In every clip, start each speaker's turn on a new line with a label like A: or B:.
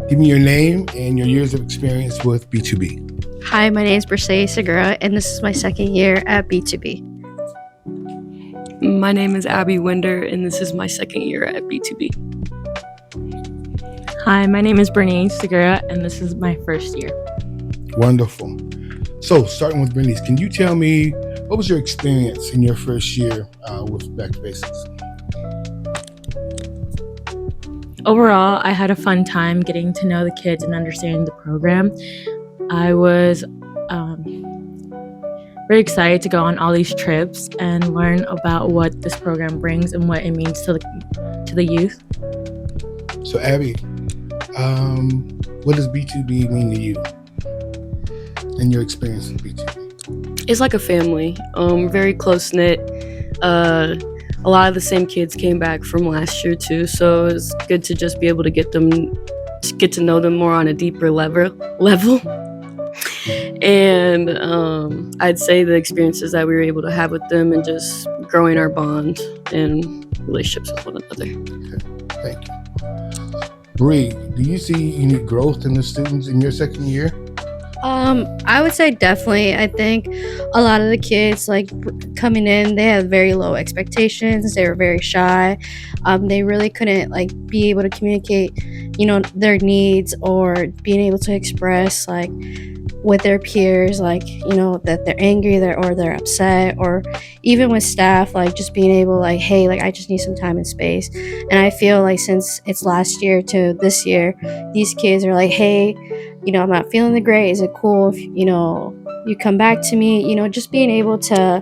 A: Give me your name and your years of experience with B2B.
B: Hi, my name is Briseis Segura, and this is my second year at B2B.
C: My name is Abby Winder, and this is my second year at B2B.
D: Hi, my name is Bernice Segura, and this is my first year.
A: Wonderful. So, starting with Bernice, can you tell me what was your experience in your first year with Back to Basics?
D: Overall, I had a fun time getting to know the kids and understanding the program. I was very excited to go on all these trips and learn about what this program brings and what it means to the youth.
A: So, Abby, what does B2B mean to you and your experience with B2B?
C: It's like a family. Very close-knit. A lot of the same kids came back from last year too, so it's good to just be able to get to know them more on a deeper level. And I'd say the experiences that we were able to have with them and just growing our bond and relationships with one another.
A: Okay, thank you. Bree, do you see any growth in the students in your second year?
B: I would say definitely. I think a lot of the kids coming in, they had very low expectations. They were very shy. They really couldn't be able to communicate, their needs or being able to express with their peers, that they're angry or they're upset, or even with staff, just being able hey, I just need some time and space. And I feel since it's last year to this year, these kids are hey, I'm not feeling the great. Is it cool if, you come back to me? Just being able to,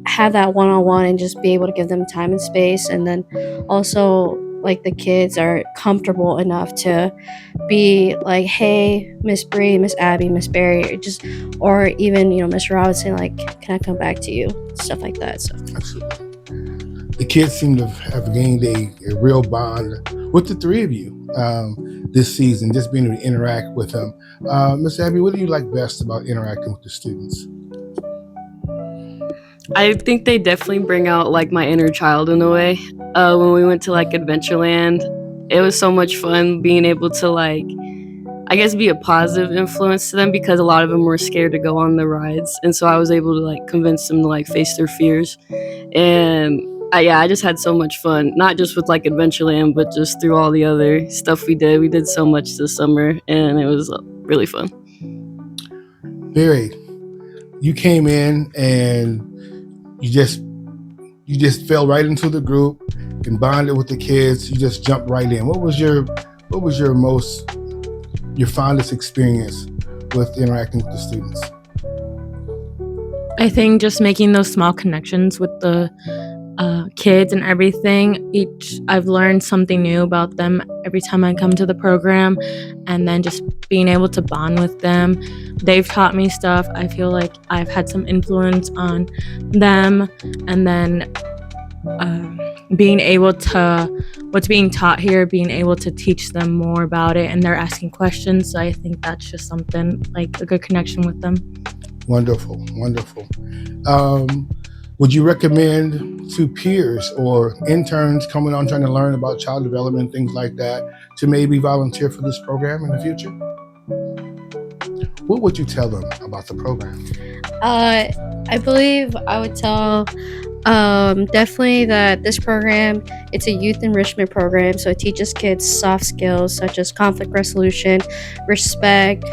B: have that one-on-one and just be able to give them time and space. And then also, the kids are comfortable enough to be hey, Miss Bree, Miss Abby, Miss Barry, or even, Mr. Robinson, can I come back to you? Stuff like that. So.
A: Absolutely. The kids seem to have gained a real bond with the three of you this season, just being able to interact with them. Miss Abby, what do you like best about interacting with the students?
C: I think they definitely bring out my inner child in a way. When we went to Adventureland, it was so much fun being able to I guess be a positive influence to them, because a lot of them were scared to go on the rides, and so I was able to convince them to face their fears. And I just had so much fun, not just with Adventureland, but just through all the other stuff we did. We did so much this summer, and it was really fun.
A: Barry, you came in and you just fell right into the group and bonded with the kids. You just jumped right in. What was your fondest experience with interacting with the students?
D: I think just making those small connections with the kids and everything. I've learned something new about them every time I come to the program, and then just being able to bond with them. They've taught me stuff. I feel like I've had some influence on them, and then being able to, what's being taught here, being able to teach them more about it, and they're asking questions. So I think that's just something a good connection with them.
A: Wonderful. Would you recommend to peers or interns coming on trying to learn about child development, things like that, to maybe volunteer for this program in the future? What would you tell them about the program?
B: I believe I would tell definitely that this program, it's a youth enrichment program, so it teaches kids soft skills such as conflict resolution, respect,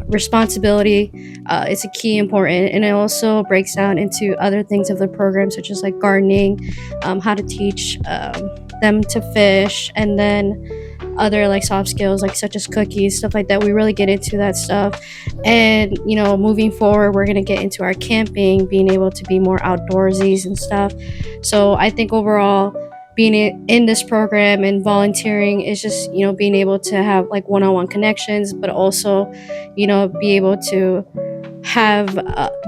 B: responsibility. It's a key important, and it also breaks down into other things of the program, such as gardening, how to teach them to fish, and then other soft skills such as cookies, stuff like that. We really get into that stuff. And moving forward, we're going to get into our camping, being able to be more outdoorsy and stuff. So I think overall, being in this program and volunteering is just being able to have one-on-one connections, but also be able to have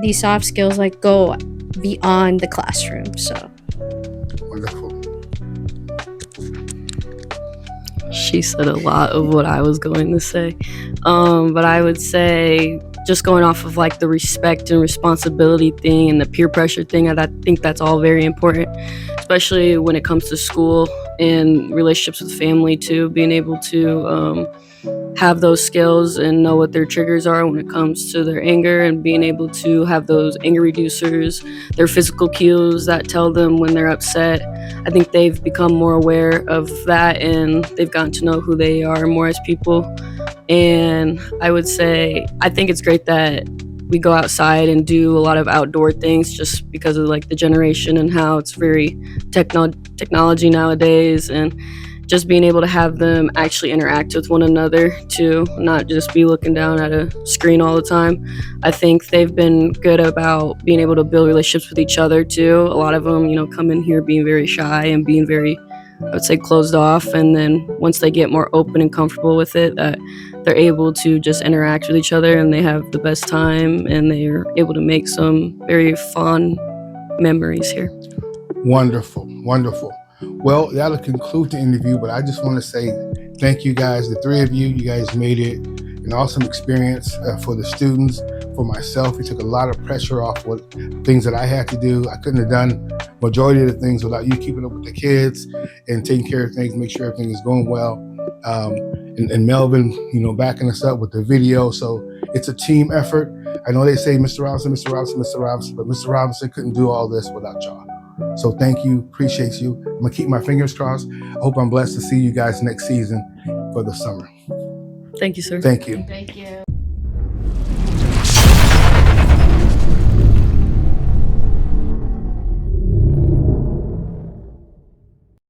B: these soft skills go beyond the classroom. So
A: Wonderful.
C: She said a lot of what I was going to say, but I would say just going off of like the respect and responsibility thing and the peer pressure thing, I think that's all very important, especially when it comes to school and relationships with family too. Being able to have those skills and know what their triggers are when it comes to their anger, and being able to have those anger reducers, their physical cues that tell them when they're upset. I think they've become more aware of that, and they've gotten to know who they are more as people. And I would say I think it's great that we go outside and do a lot of outdoor things, just because of like the generation and how it's very technology nowadays, and just being able to have them actually interact with one another too, not just be looking down at a screen all the time. I think they've been good about being able to build relationships with each other too. A lot of them, come in here being very shy and being very, I would say, closed off. And then once they get more open and comfortable with it, that they're able to just interact with each other, and they have the best time, and they're able to make some very fond memories here.
A: Wonderful, wonderful. Well, that'll conclude the interview, but I just want to say thank you guys, the three of you. You guys made it an awesome experience for the students, for myself. It took a lot of pressure off what things that I had to do. I couldn't have done majority of the things without you keeping up with the kids and taking care of things, make sure everything is going well. And Melvin, backing us up with the video. So it's a team effort. I know they say Mr. Robinson, Mr. Robinson, Mr. Robinson, but Mr. Robinson couldn't do all this without y'all. So thank you, appreciate you. I'm gonna keep my fingers crossed. I hope I'm blessed to see you guys next season for the summer.
C: Thank you, sir.
A: Thank you.
B: Thank you.